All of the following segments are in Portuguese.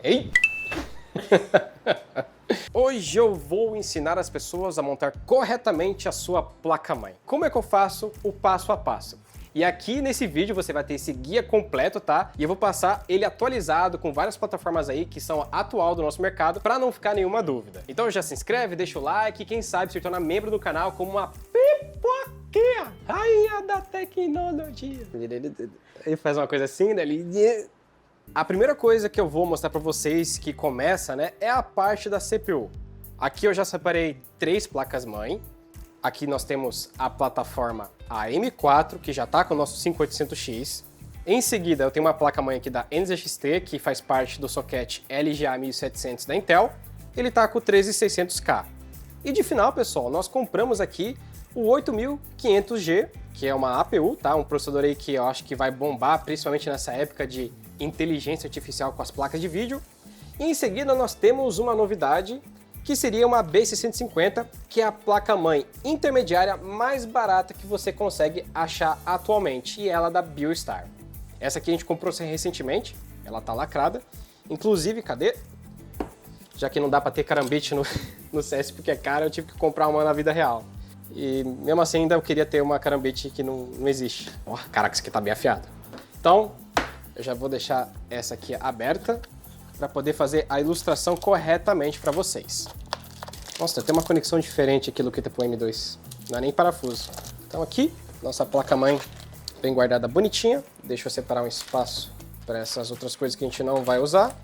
Ei! Hoje eu vou ensinar as pessoas a montar corretamente a sua placa-mãe. Como é que eu faço o passo a passo? E aqui nesse vídeo você vai ter esse guia completo, tá? E eu vou passar ele atualizado com várias plataformas aí que são atual do nosso mercado para não ficar nenhuma dúvida. Então já se inscreve, deixa o like e quem sabe se tornar membro do canal como uma pipoquinha, rainha da tecnologia. Ele faz uma coisa assim, né? A primeira coisa que eu vou mostrar para vocês que começa, né, é a parte da CPU. Aqui eu já separei 3 placas-mãe. Aqui nós temos a plataforma AM4, que já está com o nosso 5800X. Em seguida eu tenho uma placa-mãe aqui da NZXT, que faz parte do socket LGA 1700 da Intel. Ele está com o 13600K. E de final, pessoal, nós compramos aqui o 8500G, que é uma APU, tá? Um processador aí que eu acho que vai bombar, principalmente nessa época de inteligência artificial com as placas de vídeo. E em seguida nós temos uma novidade, que seria uma B650, que é a placa-mãe intermediária mais barata que você consegue achar atualmente, e ela é da Biostar. Essa aqui a gente comprou recentemente, ela tá lacrada. Inclusive, cadê? Já que não dá para ter carambite no CS porque é caro, eu tive que comprar uma na vida real. E mesmo assim ainda eu queria ter uma carambite que não existe. Oh, caraca, isso aqui tá bem afiado. Então, eu já vou deixar essa aqui aberta para poder fazer a ilustração corretamente para vocês. Nossa, tem uma conexão diferente aqui do que tem pro M2. Não é nem parafuso. Então aqui, nossa placa-mãe bem guardada bonitinha. Deixa eu separar um espaço para essas outras coisas que a gente não vai usar.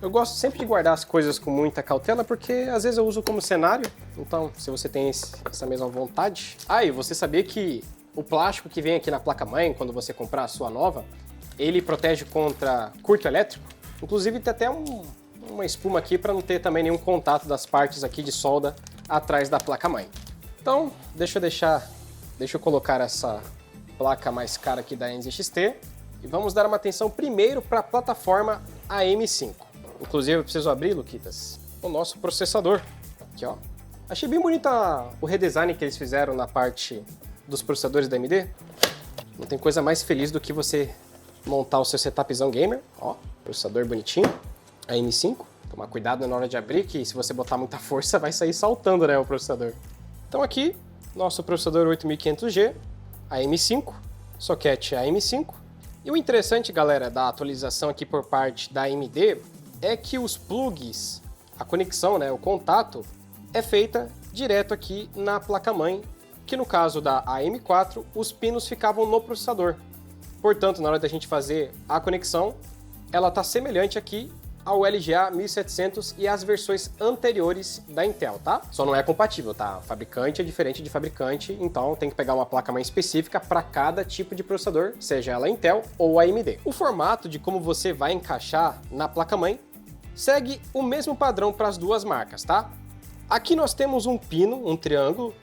Eu gosto sempre de guardar as coisas com muita cautela, porque às vezes eu uso como cenário. Então, se você tem essa mesma vontade... Ah, e você sabia que o plástico que vem aqui na placa-mãe, quando você comprar a sua nova, ele protege contra curto elétrico? Inclusive tem até uma espuma aqui para não ter também nenhum contato das partes aqui de solda atrás da placa-mãe. Então, deixa eu colocar essa placa mais cara aqui da NZXT e vamos dar uma atenção primeiro para a plataforma AM5. Inclusive eu preciso abrir, Luquitas, o nosso processador. Aqui, ó. Achei bem bonita o redesign que eles fizeram na parte dos processadores da AMD. Não tem coisa mais feliz do que você montar o seu setupzão gamer. Ó, processador bonitinho, AM5. Tomar cuidado na hora de abrir, que se você botar muita força vai sair saltando, né, o processador. Então aqui, nosso processador 8500G, AM5, socket AM5. E o interessante, galera, da atualização aqui por parte da AMD é que os plugs, a conexão, né, o contato, é feita direto aqui na placa-mãe, que no caso da AM4, os pinos ficavam no processador. Portanto, na hora da gente fazer a conexão, ela está semelhante aqui ao LGA 1700 e as versões anteriores da Intel, tá? Só não é compatível, tá? Fabricante é diferente de fabricante, então tem que pegar uma placa-mãe específica para cada tipo de processador, seja ela Intel ou AMD. O formato de como você vai encaixar na placa-mãe segue o mesmo padrão para as duas marcas, tá? Aqui nós temos um pino, um triângulo,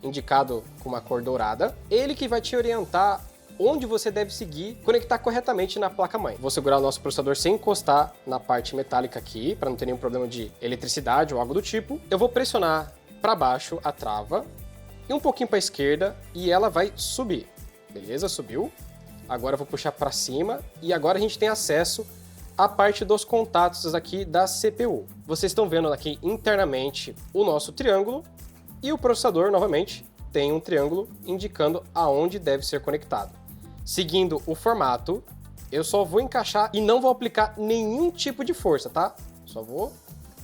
indicado com uma cor dourada. Ele que vai te orientar onde você deve seguir, conectar corretamente na placa-mãe. Vou segurar o nosso processador sem encostar na parte metálica aqui, para não ter nenhum problema de eletricidade ou algo do tipo. Eu vou pressionar para baixo a trava e um pouquinho para a esquerda e ela vai subir. Beleza? Subiu. Agora eu vou puxar para cima e agora a gente tem acesso à parte dos contatos aqui da CPU. Vocês estão vendo aqui internamente o nosso triângulo e o processador, novamente, tem um triângulo indicando aonde deve ser conectado. Seguindo o formato, eu só vou encaixar e não vou aplicar nenhum tipo de força, tá? Só vou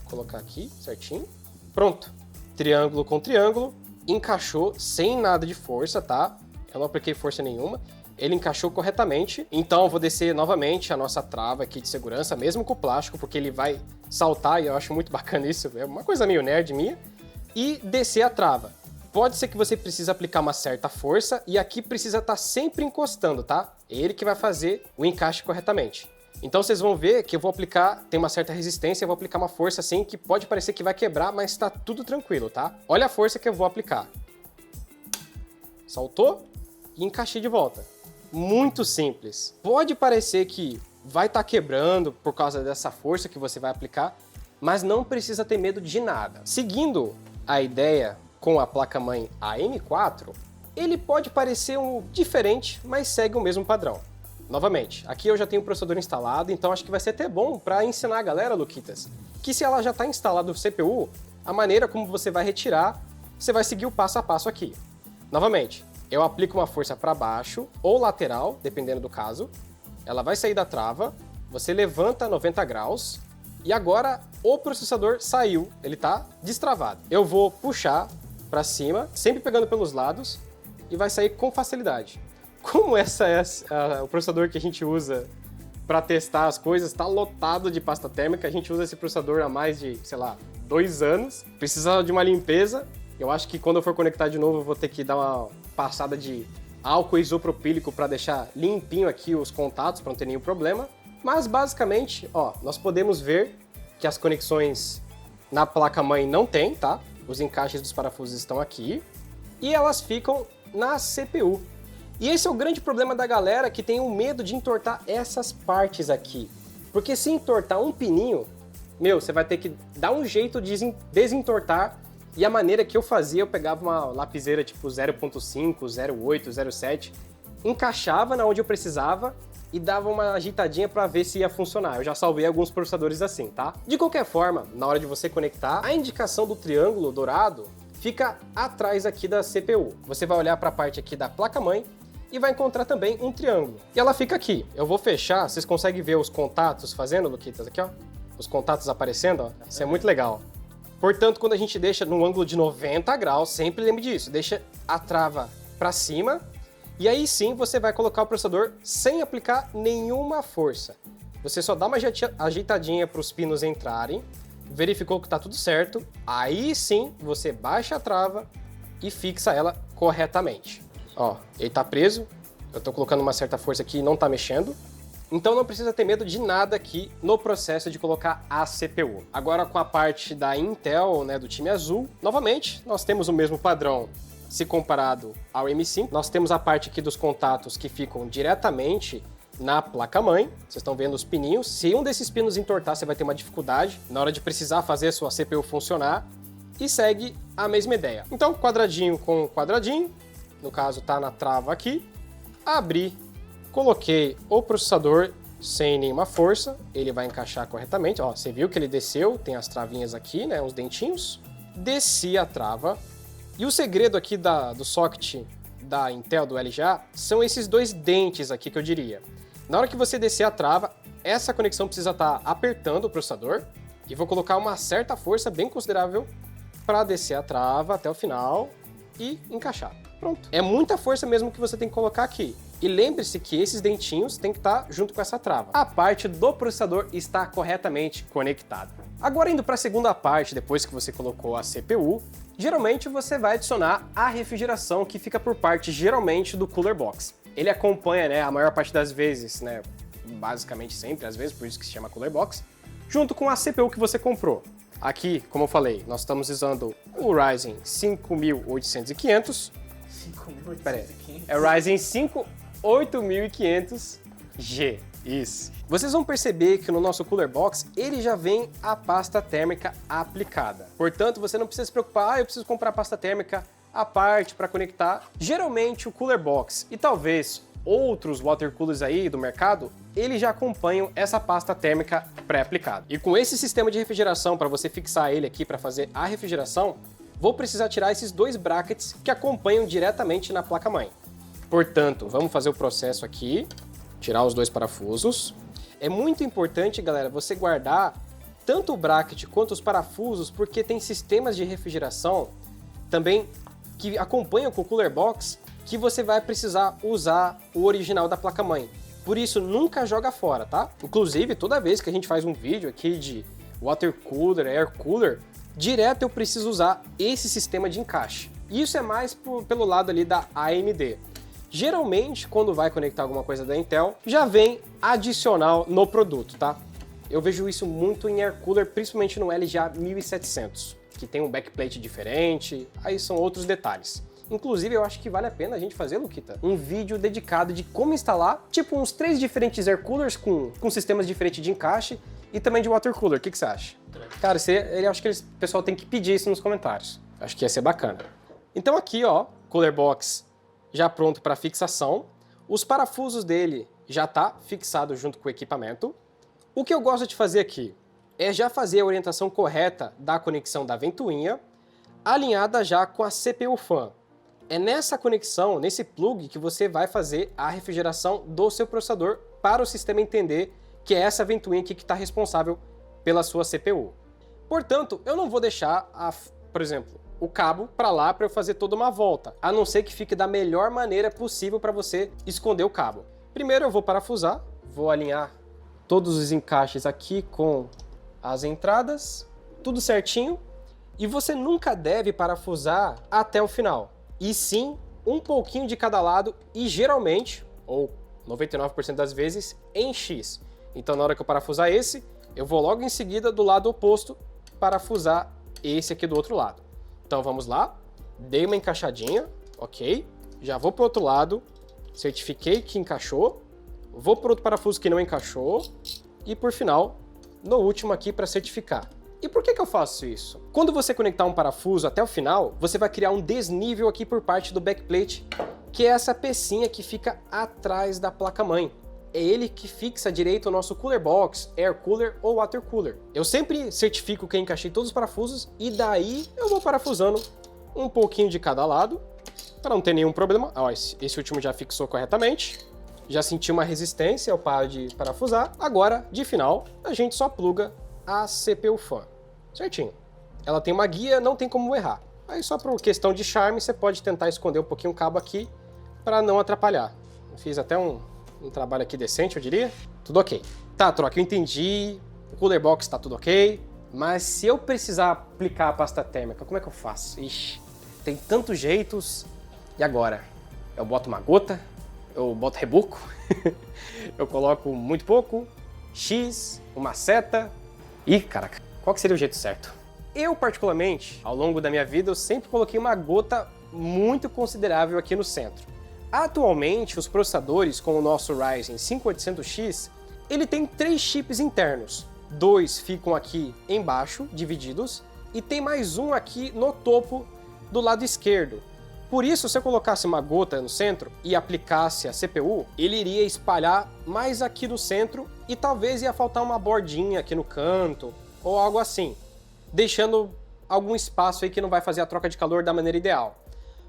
colocar aqui certinho. Pronto. Triângulo com triângulo, encaixou sem nada de força, tá? Eu não apliquei força nenhuma. Ele encaixou corretamente, então eu vou descer novamente a nossa trava aqui de segurança, mesmo com o plástico, porque ele vai saltar e eu acho muito bacana isso, é uma coisa meio nerd minha. E descer a trava. Pode ser que você precise aplicar uma certa força e aqui precisa estar sempre encostando, tá? Ele que vai fazer o encaixe corretamente. Então vocês vão ver que eu vou aplicar, tem uma certa resistência, eu vou aplicar uma força assim que pode parecer que vai quebrar, mas tá tudo tranquilo, tá? Olha a força que eu vou aplicar. Saltou e encaixei de volta. Muito simples. Pode parecer que vai estar quebrando por causa dessa força que você vai aplicar, mas não precisa ter medo de nada. Seguindo a ideia com a placa-mãe AM4, ele pode parecer diferente, mas segue o mesmo padrão. Novamente, aqui eu já tenho o processador instalado, então acho que vai ser até bom para ensinar a galera, Luquitas, que se ela já está instalado o CPU, a maneira como você vai retirar, você vai seguir o passo a passo aqui. Novamente, eu aplico uma força para baixo ou lateral, dependendo do caso, ela vai sair da trava, você levanta 90 graus e agora o processador saiu, ele está destravado. Eu vou puxar para cima, sempre pegando pelos lados e vai sair com facilidade. Como essa é o processador que a gente usa para testar as coisas, está lotado de pasta térmica, a gente usa esse processador há mais de, sei lá, 2 anos, precisa de uma limpeza. Eu acho que quando eu for conectar de novo eu vou ter que dar uma passada de álcool isopropílico para deixar limpinho aqui os contatos, para não ter nenhum problema. Mas basicamente, ó, nós podemos ver que as conexões na placa-mãe não tem, tá? Os encaixes dos parafusos estão aqui e elas ficam na CPU. E esse é o grande problema da galera que tem o medo de entortar essas partes aqui. Porque se entortar um pininho, meu, você vai ter que dar um jeito de desentortar. E a maneira que eu fazia, eu pegava uma lapiseira tipo 0.5, 0.8, 0.7, encaixava na onde eu precisava e dava uma ajeitadinha para ver se ia funcionar. Eu já salvei alguns processadores assim, tá? De qualquer forma, na hora de você conectar, a indicação do triângulo dourado fica atrás aqui da CPU. Você vai olhar para a parte aqui da placa-mãe e vai encontrar também um triângulo. E ela fica aqui. Eu vou fechar, vocês conseguem ver os contatos fazendo, Luquitas, aqui ó? Os contatos aparecendo, ó. Isso é muito legal. Portanto, quando a gente deixa num ângulo de 90 graus, sempre lembre disso, deixa a trava para cima e aí sim você vai colocar o processador sem aplicar nenhuma força. Você só dá uma ajeitadinha para os pinos entrarem, verificou que está tudo certo, aí sim você baixa a trava e fixa ela corretamente. Ó, ele tá preso, eu tô colocando uma certa força aqui e não tá mexendo. Então não precisa ter medo de nada aqui no processo de colocar a CPU. Agora com a parte da Intel, né, do time azul, novamente nós temos o mesmo padrão se comparado ao M5. Nós temos a parte aqui dos contatos que ficam diretamente na placa-mãe. Vocês estão vendo os pininhos. Se um desses pinos entortar, você vai ter uma dificuldade na hora de precisar fazer a sua CPU funcionar. E segue a mesma ideia. Então quadradinho com quadradinho. No caso, tá na trava aqui. Abri, coloquei o processador sem nenhuma força. Ele vai encaixar corretamente. Ó, você viu que ele desceu, tem as travinhas aqui, né? Os dentinhos. Desci a trava. E o segredo aqui do socket da Intel, do LGA, são esses dois dentes aqui que eu diria. Na hora que você descer a trava, essa conexão precisa estar apertando o processador. E vou colocar uma certa força bem considerável para descer a trava até o final e encaixar. Pronto. É muita força mesmo que você tem que colocar aqui. E lembre-se que esses dentinhos têm que estar junto com essa trava. A parte do processador está corretamente conectada. Agora indo para a segunda parte, depois que você colocou a CPU, geralmente você vai adicionar a refrigeração que fica por parte geralmente do Cooler Box. Ele acompanha, né, a maior parte das vezes, né, basicamente sempre, às vezes, por isso que se chama Cooler Box, junto com a CPU que você comprou. Aqui, como eu falei, nós estamos usando o Ryzen 5800 e 500. Pera aí. É o Ryzen 5 8500G. Isso. Vocês vão perceber que no nosso Cooler Box ele já vem a pasta térmica aplicada. Portanto, você não precisa se preocupar, eu preciso comprar pasta térmica à parte para conectar. Geralmente o Cooler Box e talvez outros water coolers aí do mercado, eles já acompanham essa pasta térmica pré-aplicada. E com esse sistema de refrigeração, para você fixar ele aqui para fazer a refrigeração, vou precisar tirar esses dois brackets que acompanham diretamente na placa-mãe. Portanto, vamos fazer o processo aqui, tirar os dois parafusos. É muito importante, galera, você guardar tanto o bracket quanto os parafusos, porque tem sistemas de refrigeração também que acompanham com o Cooler Box que você vai precisar usar o original da placa-mãe. Por isso, nunca joga fora, tá? Inclusive, toda vez que a gente faz um vídeo aqui de water cooler, air cooler, direto eu preciso usar esse sistema de encaixe. Isso é mais pelo lado ali da AMD. Geralmente, quando vai conectar alguma coisa da Intel, já vem adicional no produto, tá? Eu vejo isso muito em air cooler, principalmente no LGA 1700, que tem um backplate diferente, aí são outros detalhes. Inclusive, eu acho que vale a pena a gente fazer, Luquita, um vídeo dedicado de como instalar, tipo, uns 3 diferentes air coolers com sistemas diferentes de encaixe e também de water cooler. O que você acha? Cara, eu acho que o pessoal tem que pedir isso nos comentários. Acho que ia ser bacana. Então aqui, ó, Cooler Box já pronto para fixação. Os parafusos dele já está fixado junto com o equipamento. O que eu gosto de fazer aqui é já fazer a orientação correta da conexão da ventoinha, alinhada já com a CPU fan. É nessa conexão, nesse plug, que você vai fazer a refrigeração do seu processador para o sistema entender que é essa ventoinha aqui que está responsável pela sua CPU. Portanto, eu não vou deixar, por exemplo, o cabo para lá para eu fazer toda uma volta, a não ser que fique da melhor maneira possível para você esconder o cabo. Primeiro eu vou parafusar, vou alinhar todos os encaixes aqui com as entradas, tudo certinho, e você nunca deve parafusar até o final, e sim um pouquinho de cada lado e geralmente, ou 99% das vezes, em X. Então na hora que eu parafusar esse, eu vou logo em seguida do lado oposto parafusar esse aqui do outro lado. Então vamos lá, dei uma encaixadinha, ok, já vou para o outro lado, certifiquei que encaixou, vou para outro parafuso que não encaixou e por final, no último aqui para certificar. E por que eu faço isso? Quando você conectar um parafuso até o final, você vai criar um desnível aqui por parte do backplate, que é essa pecinha que fica atrás da placa-mãe. É ele que fixa direito o nosso cooler box, air cooler ou water cooler. Eu sempre certifico que eu encaixei todos os parafusos e daí eu vou parafusando um pouquinho de cada lado para não ter nenhum problema. Ó, esse último já fixou corretamente. Já senti uma resistência, eu paro de parafusar. Agora, de final, a gente só pluga a CPU fan. Certinho. Ela tem uma guia, não tem como errar. Aí só por questão de charme, você pode tentar esconder um pouquinho o cabo aqui para não atrapalhar. Eu fiz até um trabalho aqui decente, eu diria. Tudo ok. Tá, troca, eu entendi. O cooler box tá tudo ok. Mas se eu precisar aplicar a pasta térmica, como é que eu faço? Ixi, tem tantos jeitos. E agora? Eu boto uma gota? Eu boto reboco? Eu coloco muito pouco? X? Uma seta? Ih, caraca, qual que seria o jeito certo? Eu, particularmente, ao longo da minha vida, eu sempre coloquei uma gota muito considerável aqui no centro. Atualmente, os processadores com o nosso Ryzen 5800X, ele tem 3 chips internos. 2 ficam aqui embaixo, divididos, e tem mais um aqui no topo do lado esquerdo. Por isso, se eu colocasse uma gota no centro e aplicasse a CPU, ele iria espalhar mais aqui no centro e talvez ia faltar uma bordinha aqui no canto ou algo assim, deixando algum espaço aí que não vai fazer a troca de calor da maneira ideal.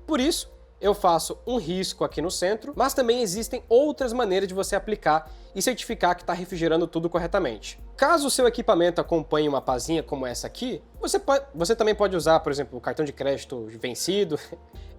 Por isso, eu faço um risco aqui no centro, mas também existem outras maneiras de você aplicar e certificar que está refrigerando tudo corretamente. Caso o seu equipamento acompanhe uma pazinha como essa aqui, você também pode usar, por exemplo, o cartão de crédito vencido,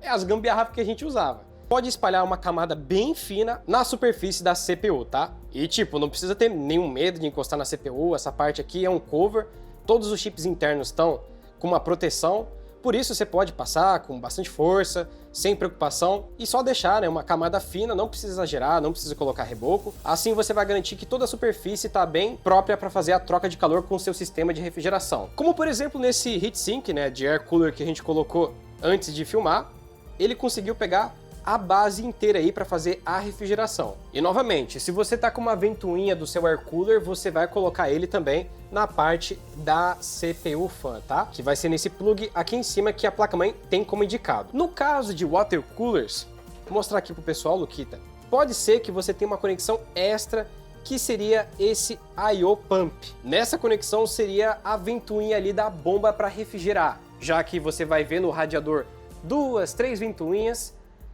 é as gambiarras que a gente usava. Pode espalhar uma camada bem fina na superfície da CPU, tá? E tipo, não precisa ter nenhum medo de encostar na CPU, essa parte aqui é um cover, todos os chips internos estão com uma proteção, por isso você pode passar com bastante força, sem preocupação, e só deixar, né, uma camada fina, não precisa exagerar, não precisa colocar reboco. Assim você vai garantir que toda a superfície está bem própria para fazer a troca de calor com o seu sistema de refrigeração. Como por exemplo nesse heatsink, né, de air cooler que a gente colocou antes de filmar, ele conseguiu pegar a base inteira aí para fazer a refrigeração. E novamente, se você tá com uma ventoinha do seu air cooler, você vai colocar ele também na parte da CPU fan, tá? Que vai ser nesse plug aqui em cima que a placa-mãe tem como indicado. No caso de water coolers, vou mostrar aqui pro pessoal, Luquita, pode ser que você tenha uma conexão extra que seria esse I/O pump. Nessa conexão seria a ventoinha ali da bomba para refrigerar, já que você vai ver no radiador 2, 3 ventoinhas.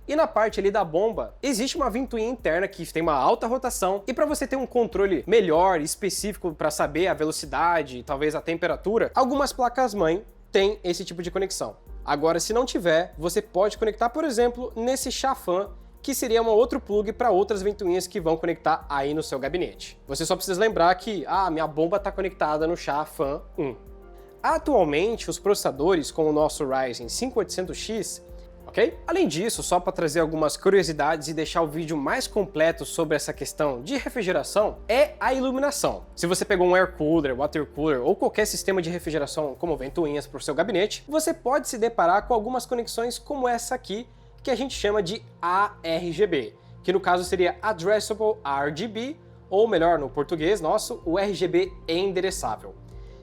E na parte ali da bomba, existe uma ventoinha interna que tem uma alta rotação e para você ter um controle melhor, específico para saber a velocidade, talvez a temperatura, algumas placas-mãe têm esse tipo de conexão. Agora, se não tiver, você pode conectar, por exemplo, nesse chafan, que seria um outro plug para outras ventoinhas que vão conectar aí no seu gabinete. Você só precisa lembrar que, minha bomba está conectada no chafan 1. Atualmente, os processadores com o nosso Ryzen 5800X, ok? Além disso, só para trazer algumas curiosidades e deixar o vídeo mais completo sobre essa questão de refrigeração, é a iluminação. Se você pegou um air cooler, water cooler ou qualquer sistema de refrigeração como ventoinhas para o seu gabinete, você pode se deparar com algumas conexões como essa aqui, que a gente chama de ARGB, que no caso seria Addressable RGB, ou melhor, no português nosso, o RGB endereçável.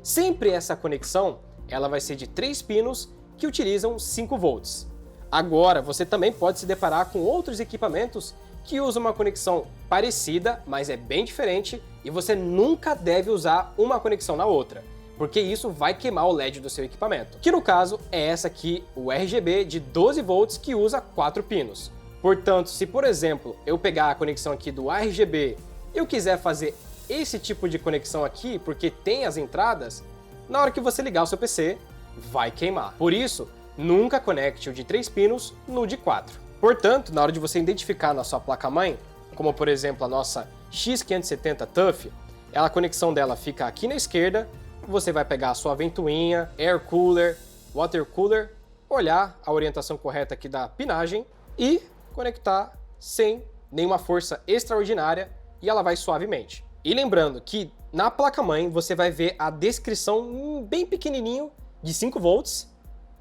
Sempre essa conexão, ela vai ser de 3 pinos que utilizam 5 volts. Agora, você também pode se deparar com outros equipamentos que usa uma conexão parecida, mas é bem diferente, e você nunca deve usar uma conexão na outra, porque isso vai queimar o LED do seu equipamento. Que no caso é essa aqui, o RGB de 12 volts que usa 4 pinos. Portanto, se por exemplo eu pegar a conexão aqui do RGB e eu quiser fazer esse tipo de conexão aqui, porque tem as entradas, na hora que você ligar o seu PC, vai queimar. Por isso, nunca conecte o de 3 pinos no de 4. Portanto, na hora de você identificar na sua placa-mãe, como por exemplo a nossa X570 TUF, a conexão dela fica aqui na esquerda, você vai pegar a sua ventoinha, air cooler, water cooler, olhar a orientação correta aqui da pinagem e conectar sem nenhuma força extraordinária e ela vai suavemente. E lembrando que na placa-mãe você vai ver a descrição bem pequenininho de 5 volts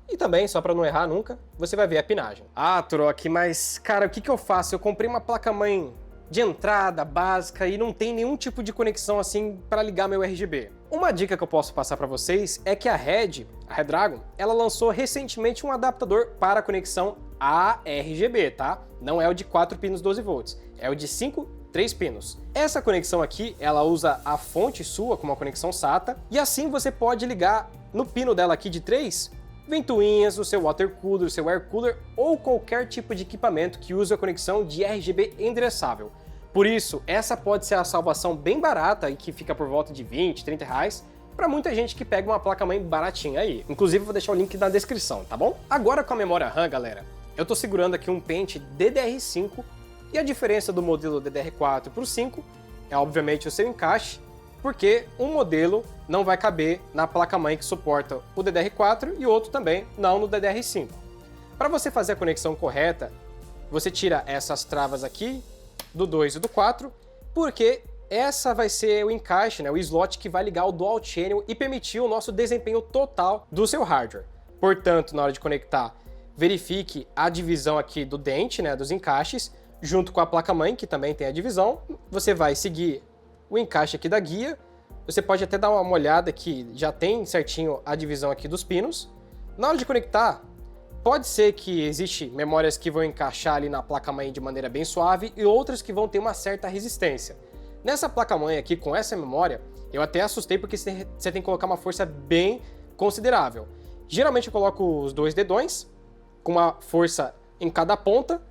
e também, só para não errar nunca, você vai ver a pinagem. Ah, Turok, mas cara, o que eu faço? Eu comprei uma placa-mãe de entrada básica e não tem nenhum tipo de conexão assim para ligar meu RGB. Uma dica que eu posso passar para vocês é que a Redragon, ela lançou recentemente um adaptador para conexão ARGB, tá? Não é o de 4 pinos 12 volts, é o de 3 pinos. Essa conexão aqui, ela usa a fonte sua como uma conexão SATA e assim você pode ligar no pino dela aqui de 3 ventoinhas, o seu water cooler, o seu air cooler ou qualquer tipo de equipamento que use a conexão de RGB endereçável. Por isso, essa pode ser a salvação bem barata e que fica por volta de 20, 30 reais para muita gente que pega uma placa-mãe baratinha aí. Inclusive, eu vou deixar o link na descrição, tá bom? Agora com a memória RAM, galera, eu tô segurando aqui um pente DDR5 e a diferença do modelo DDR4 para o 5 é obviamente o seu encaixe, porque um modelo não vai caber na placa-mãe que suporta o DDR4 e outro também não no DDR5. Para você fazer a conexão correta, você tira essas travas aqui, do 2 e do 4, porque essa vai ser o encaixe, né, o slot que vai ligar o Dual Channel e permitir o nosso desempenho total do seu hardware. Portanto, na hora de conectar, verifique a divisão aqui do dente, né, dos encaixes, junto com a placa-mãe, que também tem a divisão. Você vai seguir o encaixe aqui da guia. Você pode até dar uma olhada que já tem certinho a divisão aqui dos pinos. Na hora de conectar, pode ser que existem memórias que vão encaixar ali na placa-mãe de maneira bem suave e outras que vão ter uma certa resistência. Nessa placa-mãe aqui, com essa memória, eu até assustei porque você tem que colocar uma força bem considerável. Geralmente eu coloco os 2 dedões, com uma força em cada ponta,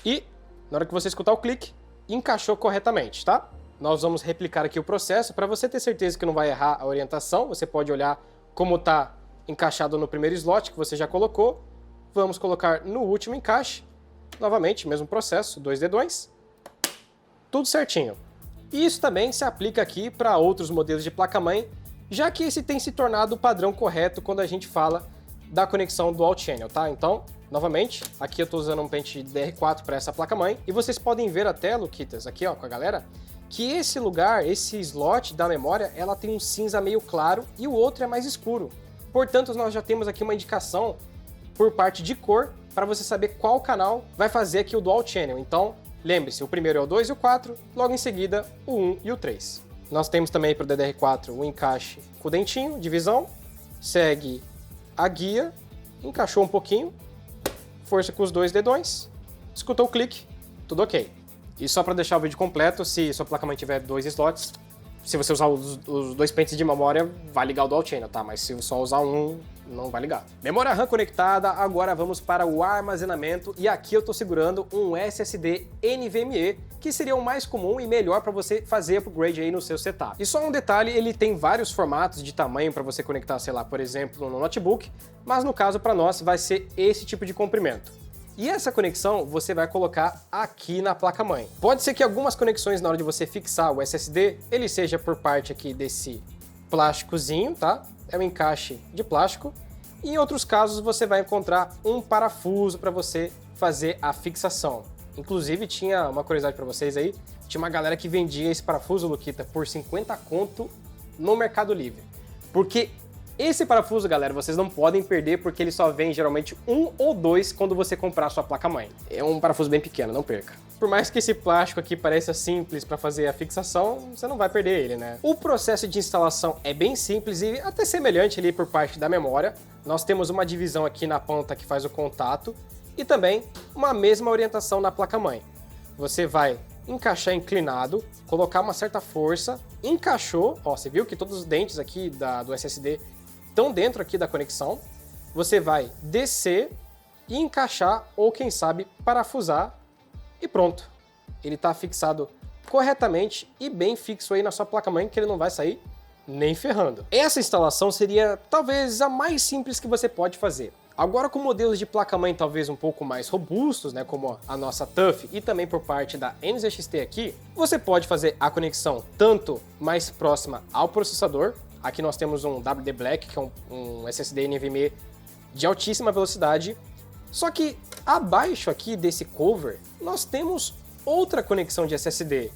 e na hora que você escutar o clique, encaixou corretamente, tá? Nós vamos replicar aqui o processo. Para você ter certeza que não vai errar a orientação, você pode olhar como está encaixado no primeiro slot que você já colocou. Vamos colocar no último encaixe. Novamente, mesmo processo, 2 dedões. Tudo certinho. E isso também se aplica aqui para outros modelos de placa-mãe, já que esse tem se tornado o padrão correto quando a gente fala da conexão Dual Channel, tá? Então, novamente, aqui eu estou usando um pente DDR4 para essa placa-mãe. E vocês podem ver até, Luquitas, aqui ó, com a galera, que esse lugar, esse slot da memória, ela tem um cinza meio claro e o outro é mais escuro. Portanto, nós já temos aqui uma indicação por parte de cor para você saber qual canal vai fazer aqui o Dual Channel. Então, lembre-se, o primeiro é o 2 e o 4, logo em seguida o 1 e o 3. Nós temos também para o DDR4 o encaixe com o dentinho, divisão, segue a guia, encaixou um pouquinho, força com os 2 dedões, escutou o clique, tudo ok. E só para deixar o vídeo completo, se sua placa-mãe tiver 2 slots, se você usar os 2 pentes de memória, vai ligar o Dual Channel, tá? Mas se só usar um, não vai ligar. Memória RAM conectada, agora vamos para o armazenamento. E aqui eu estou segurando um SSD NVMe, que seria o mais comum e melhor para você fazer upgrade aí no seu setup. E só um detalhe, ele tem vários formatos de tamanho para você conectar, sei lá, por exemplo, no notebook, mas no caso para nós vai ser esse tipo de comprimento. E essa conexão você vai colocar aqui na placa-mãe. Pode ser que algumas conexões, na hora de você fixar o SSD, ele seja por parte aqui desse plásticozinho, tá? É um encaixe de plástico. E em outros casos você vai encontrar um parafuso para você fazer a fixação. Inclusive tinha uma curiosidade para vocês aí, tinha uma galera que vendia esse parafuso, Luquita, por 50 conto no Mercado Livre. Porque esse parafuso, galera, vocês não podem perder porque ele só vem geralmente 1 ou 2 quando você comprar a sua placa-mãe. É um parafuso bem pequeno, não perca. Por mais que esse plástico aqui pareça simples para fazer a fixação, você não vai perder ele, né? O processo de instalação é bem simples e até semelhante ali por parte da memória. Nós temos uma divisão aqui na ponta que faz o contato e também uma mesma orientação na placa-mãe. você vai encaixar inclinado, colocar uma certa força, encaixou, ó, você viu que todos os dentes aqui do SSD estão dentro aqui da conexão, você vai descer e encaixar, ou quem sabe, parafusar, e pronto. Ele está fixado corretamente e bem fixo aí na sua placa-mãe, que ele não vai sair nem ferrando. Essa instalação seria talvez a mais simples que você pode fazer. Agora, com modelos de placa-mãe talvez um pouco mais robustos, né, como a nossa TUF e também por parte da NZXT aqui, você pode fazer a conexão tanto mais próxima ao processador. Aqui nós temos um WD Black, que é um SSD NVMe de altíssima velocidade. Só que abaixo aqui desse cover, nós temos outra conexão de SSD.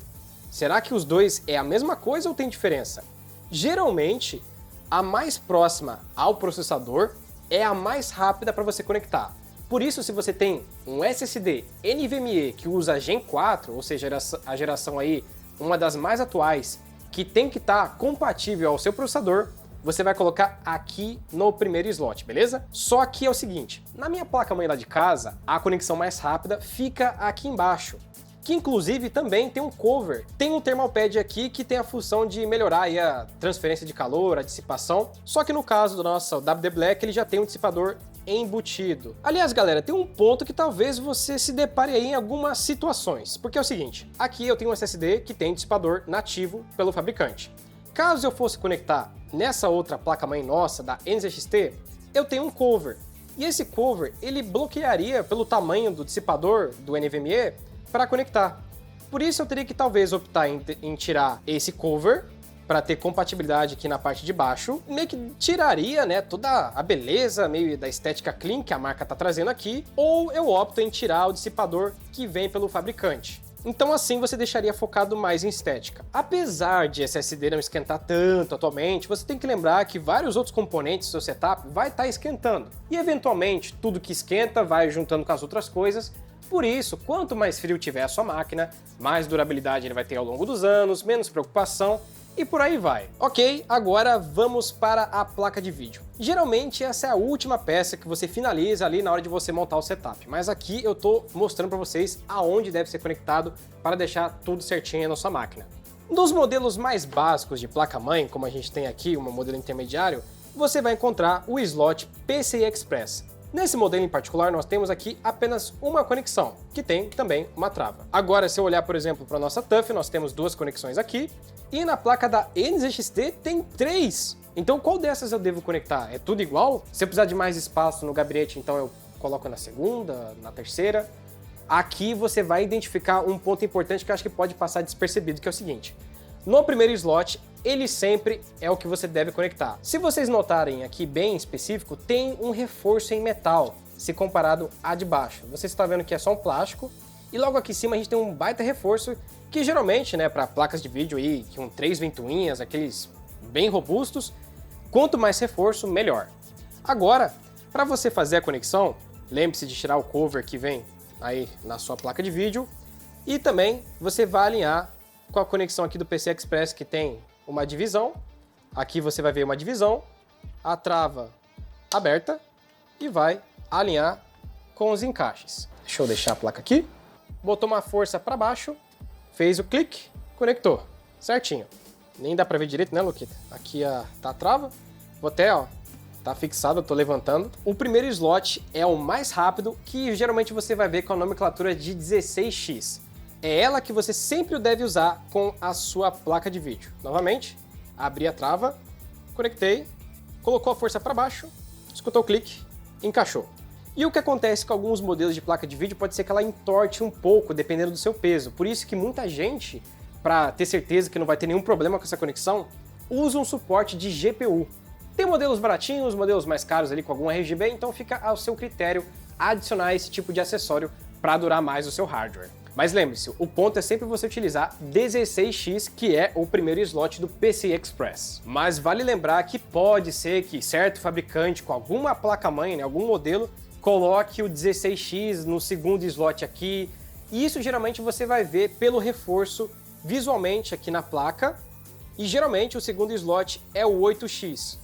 Será que os dois é a mesma coisa ou tem diferença? Geralmente, a mais próxima ao processador é a mais rápida para você conectar. Por isso, se você tem um SSD NVMe que usa Gen 4, ou seja, a geração aí, uma das mais atuais, que tem que estar compatível ao seu processador, você vai colocar aqui no primeiro slot, beleza? Só que é o seguinte, na minha placa-mãe lá de casa, a conexão mais rápida fica aqui embaixo, que inclusive também tem um cover. Tem um thermal pad aqui que tem a função de melhorar aí a transferência de calor, a dissipação, só que no caso do nosso WD Black ele já tem um dissipador embutido. Aliás, galera, tem um ponto que talvez você se depare aí em algumas situações, porque é o seguinte, aqui eu tenho um SSD que tem dissipador nativo pelo fabricante. Caso eu fosse conectar nessa outra placa-mãe nossa da NZXT, eu tenho um cover, e esse cover ele bloquearia pelo tamanho do dissipador do NVMe para conectar. Por isso eu teria que talvez optar em tirar esse cover para ter compatibilidade aqui na parte de baixo, meio que tiraria, né, toda a beleza meio da estética clean que a marca tá trazendo aqui, ou eu opto em tirar o dissipador que vem pelo fabricante. Então assim você deixaria focado mais em estética. Apesar de SSD não esquentar tanto atualmente, você tem que lembrar que vários outros componentes do seu setup vai estar esquentando. E eventualmente tudo que esquenta vai juntando com as outras coisas. Por isso, quanto mais frio tiver a sua máquina, mais durabilidade ele vai ter ao longo dos anos, menos preocupação e por aí vai. Ok, agora vamos para a placa de vídeo. Geralmente essa é a última peça que você finaliza ali na hora de você montar o setup, mas aqui eu tô mostrando para vocês aonde deve ser conectado para deixar tudo certinho na sua máquina. Nos modelos mais básicos de placa-mãe, como a gente tem aqui, um modelo intermediário, você vai encontrar o slot PCI Express. Nesse modelo em particular, nós temos aqui apenas uma conexão, que tem também uma trava. Agora, se eu olhar, por exemplo, para a nossa TUF, nós temos duas conexões aqui, e na placa da NZXT tem 3. Então, qual dessas eu devo conectar? É tudo igual? Se eu precisar de mais espaço no gabinete, então eu coloco na segunda, na terceira. Aqui você vai identificar um ponto importante que eu acho que pode passar despercebido, que é o seguinte. No primeiro slot, ele sempre é o que você deve conectar. Se vocês notarem aqui bem específico, tem um reforço em metal, se comparado a de baixo. Você está vendo que é só um plástico, e logo aqui em cima a gente tem um baita reforço, que geralmente, né, para placas de vídeo aí, com 3 ventoinhas, aqueles bem robustos, quanto mais reforço, melhor. Agora, para você fazer a conexão, lembre-se de tirar o cover que vem aí na sua placa de vídeo, e também você vai alinhar com a conexão aqui do PCI Express, que tem uma divisão. Aqui você vai ver uma divisão, a trava aberta e vai alinhar com os encaixes. Deixa eu deixar a placa aqui. Botou uma força para baixo, fez o clique, conectou. Certinho. Nem dá para ver direito, né, Luquita? Aqui tá a trava. Vou até, ó, tá fixado, eu tô levantando. O primeiro slot é o mais rápido, que geralmente você vai ver com a nomenclatura de 16X. É ela que você sempre deve usar com a sua placa de vídeo. Novamente, abri a trava, conectei, colocou a força para baixo, escutou o clique, encaixou. E o que acontece com alguns modelos de placa de vídeo pode ser que ela entorte um pouco, dependendo do seu peso. Por isso que muita gente, para ter certeza que não vai ter nenhum problema com essa conexão, usa um suporte de GPU. Tem modelos baratinhos, modelos mais caros ali com algum RGB, então fica ao seu critério adicionar esse tipo de acessório para durar mais o seu hardware. Mas lembre-se, o ponto é sempre você utilizar 16X, que é o primeiro slot do PCI Express. Mas vale lembrar que pode ser que certo fabricante com alguma placa-mãe, né, algum modelo, coloque o 16X no segundo slot aqui. E isso geralmente você vai ver pelo reforço visualmente aqui na placa. E geralmente o segundo slot é o 8X.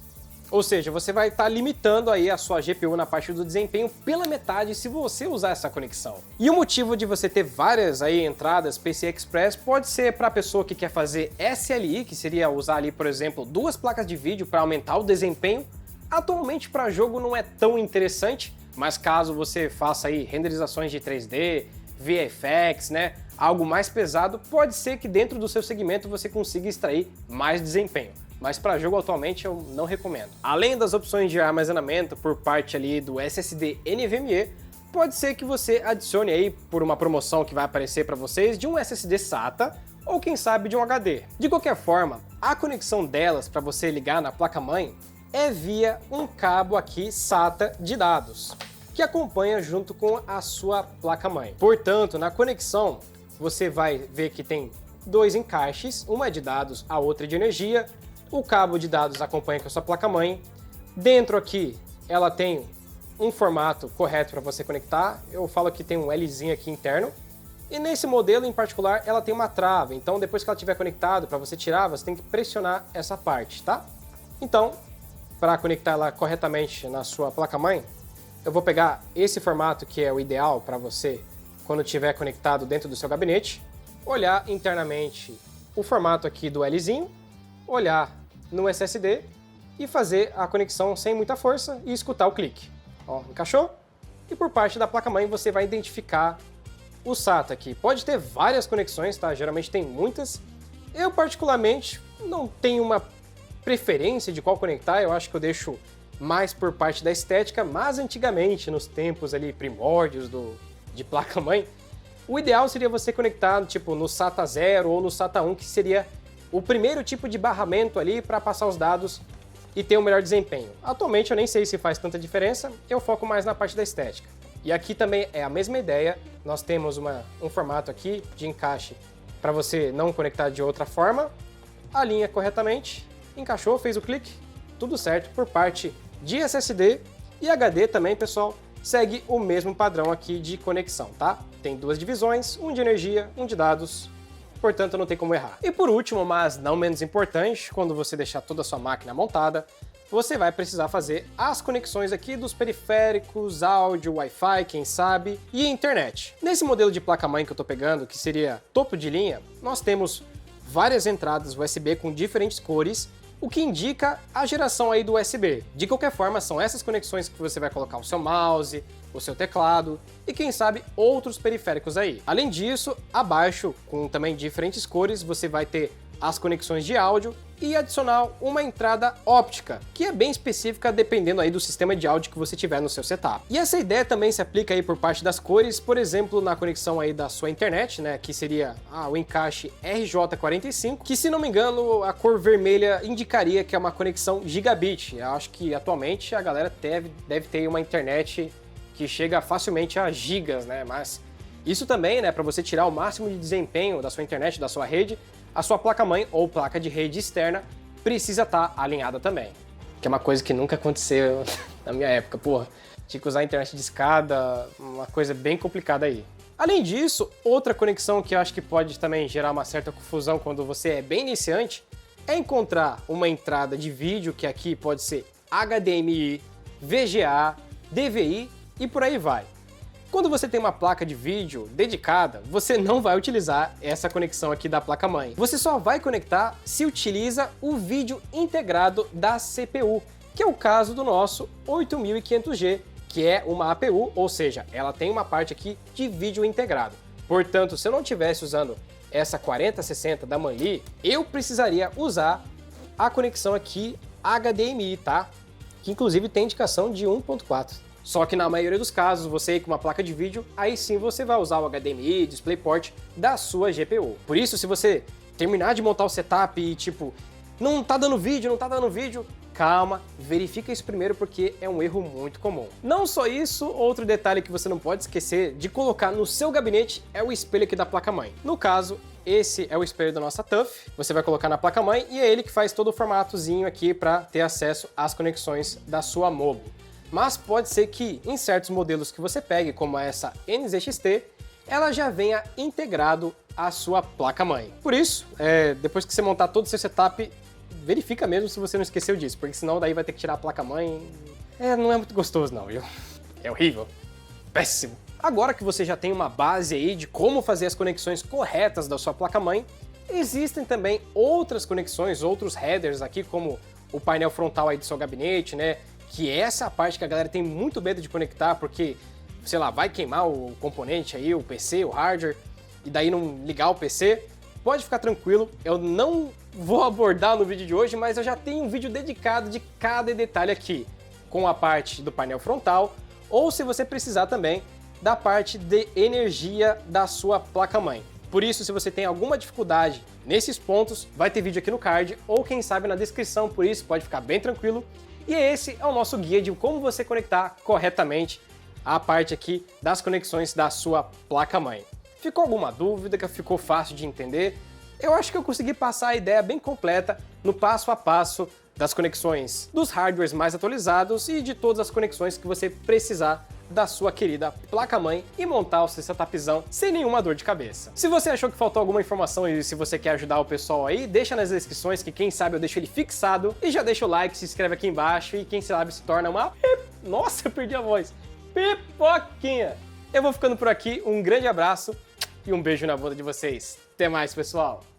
Ou seja, você vai estar limitando aí a sua GPU na parte do desempenho pela metade se você usar essa conexão. E o motivo de você ter várias aí entradas PCI Express pode ser para a pessoa que quer fazer SLI, que seria usar ali, por exemplo, 2 placas de vídeo para aumentar o desempenho. Atualmente para jogo não é tão interessante, mas caso você faça aí renderizações de 3D, VFX, né, algo mais pesado, pode ser que dentro do seu segmento você consiga extrair mais desempenho. Mas para jogo atualmente eu não recomendo. Além das opções de armazenamento por parte ali do SSD NVMe, pode ser que você adicione aí por uma promoção que vai aparecer para vocês de um SSD SATA ou quem sabe de um HD. De qualquer forma, a conexão delas para você ligar na placa-mãe é via um cabo aqui SATA de dados, que acompanha junto com a sua placa-mãe. Portanto, na conexão você vai ver que tem 2 encaixes, uma é de dados, a outra é de energia. O cabo de dados acompanha com a sua placa-mãe. Dentro aqui, ela tem um formato correto para você conectar. Eu falo que tem um Lzinho aqui interno. E nesse modelo em particular, ela tem uma trava. Então, depois que ela estiver conectada, para você tirar, você tem que pressionar essa parte, tá? Então, para conectar ela corretamente na sua placa-mãe, eu vou pegar esse formato que é o ideal para você quando estiver conectado dentro do seu gabinete, olhar internamente o formato aqui do Lzinho, olhar no SSD e fazer a conexão sem muita força e escutar o clique. Ó, encaixou? E por parte da placa-mãe você vai identificar o SATA aqui. Pode ter várias conexões, tá? Geralmente tem muitas. Eu particularmente não tenho uma preferência de qual conectar, eu acho que eu deixo mais por parte da estética, mas antigamente, nos tempos ali primórdios de placa-mãe, o ideal seria você conectar tipo no SATA 0 ou no SATA 1, que seria o primeiro tipo de barramento ali para passar os dados e ter um melhor desempenho. Atualmente eu nem sei se faz tanta diferença, eu foco mais na parte da estética. E aqui também é a mesma ideia, nós temos um formato aqui de encaixe para você não conectar de outra forma, alinha corretamente, encaixou, fez o clique, tudo certo por parte de SSD e HD também, pessoal, segue o mesmo padrão aqui de conexão, tá? Tem 2 divisões, um de energia, um de dados, portanto não tem como errar. E por último, mas não menos importante, quando você deixar toda a sua máquina montada, você vai precisar fazer as conexões aqui dos periféricos, áudio, Wi-Fi, quem sabe, e internet. Nesse modelo de placa-mãe que eu tô pegando, que seria topo de linha, nós temos várias entradas USB com diferentes cores, o que indica a geração aí do USB. De qualquer forma, são essas conexões que você vai colocar o seu mouse, o seu teclado e quem sabe outros periféricos aí. Além disso, abaixo, com também diferentes cores, você vai ter as conexões de áudio e adicionar uma entrada óptica, que é bem específica dependendo aí do sistema de áudio que você tiver no seu setup. E essa ideia também se aplica aí por parte das cores, por exemplo, na conexão aí da sua internet, né, que seria o encaixe RJ45, que se não me engano, a cor vermelha indicaria que é uma conexão gigabit. Eu acho que atualmente a galera deve ter uma internet que chega facilmente a gigas, né, mas isso também, né, para você tirar o máximo de desempenho da sua internet, da sua rede, a sua placa-mãe ou placa de rede externa precisa estar alinhada também. Que é uma coisa que nunca aconteceu na minha época, porra. Tinha que usar a internet de escada, uma coisa bem complicada aí. Além disso, outra conexão que eu acho que pode também gerar uma certa confusão quando você é bem iniciante é encontrar uma entrada de vídeo, que aqui pode ser HDMI, VGA, DVI e por aí vai. Quando você tem uma placa de vídeo dedicada, você não vai utilizar essa conexão aqui da placa-mãe. Você só vai conectar se utiliza o vídeo integrado da CPU, que é o caso do nosso 8500G, que é uma APU, ou seja, ela tem uma parte aqui de vídeo integrado. Portanto, se eu não estivesse usando essa 4060 da Manli, eu precisaria usar a conexão aqui HDMI, tá? Que inclusive tem indicação de 1.4. Só que na maioria dos casos, você aí com uma placa de vídeo, aí sim você vai usar o HDMI, DisplayPort da sua GPU. Por isso, se você terminar de montar o setup e tipo, não tá dando vídeo, calma, verifica isso primeiro porque é um erro muito comum. Não só isso, outro detalhe que você não pode esquecer de colocar no seu gabinete é o espelho aqui da placa-mãe. No caso, esse é o espelho da nossa TUF, você vai colocar na placa-mãe e é ele que faz todo o formatozinho aqui para ter acesso às conexões da sua MOBO. Mas pode ser que em certos modelos que você pegue, como essa NZXT, ela já venha integrado à sua placa-mãe. Por isso, depois que você montar todo o seu setup, verifica mesmo se você não esqueceu disso, porque senão daí vai ter que tirar a placa-mãe. Não é muito gostoso não, viu? É horrível. Péssimo. Agora que você já tem uma base aí de como fazer as conexões corretas da sua placa-mãe, existem também outras conexões, outros headers aqui, como o painel frontal aí do seu gabinete, né? Que essa é a parte que a galera tem muito medo de conectar, porque, sei lá, vai queimar o componente aí, o PC, o hardware, e daí não ligar o PC. Pode ficar tranquilo, eu não vou abordar no vídeo de hoje, mas eu já tenho um vídeo dedicado de cada detalhe aqui, com a parte do painel frontal, ou se você precisar também, da parte de energia da sua placa-mãe. Por isso, se você tem alguma dificuldade nesses pontos, vai ter vídeo aqui no card, ou quem sabe na descrição, por isso pode ficar bem tranquilo. E esse é o nosso guia de como você conectar corretamente a parte aqui das conexões da sua placa-mãe. Ficou alguma dúvida? Que ficou fácil de entender? Eu acho que eu consegui passar a ideia bem completa no passo a passo das conexões dos hardwares mais atualizados e de todas as conexões que você precisar da sua querida placa-mãe e montar o seu setupzão sem nenhuma dor de cabeça. Se você achou que faltou alguma informação e se você quer ajudar o pessoal aí, deixa nas descrições que quem sabe eu deixo ele fixado e já deixa o like, se inscreve aqui embaixo e quem sabe se torna uma... Nossa, eu perdi a voz! Pipoquinha! Eu vou ficando por aqui, um grande abraço e um beijo na bunda de vocês. Até mais, pessoal!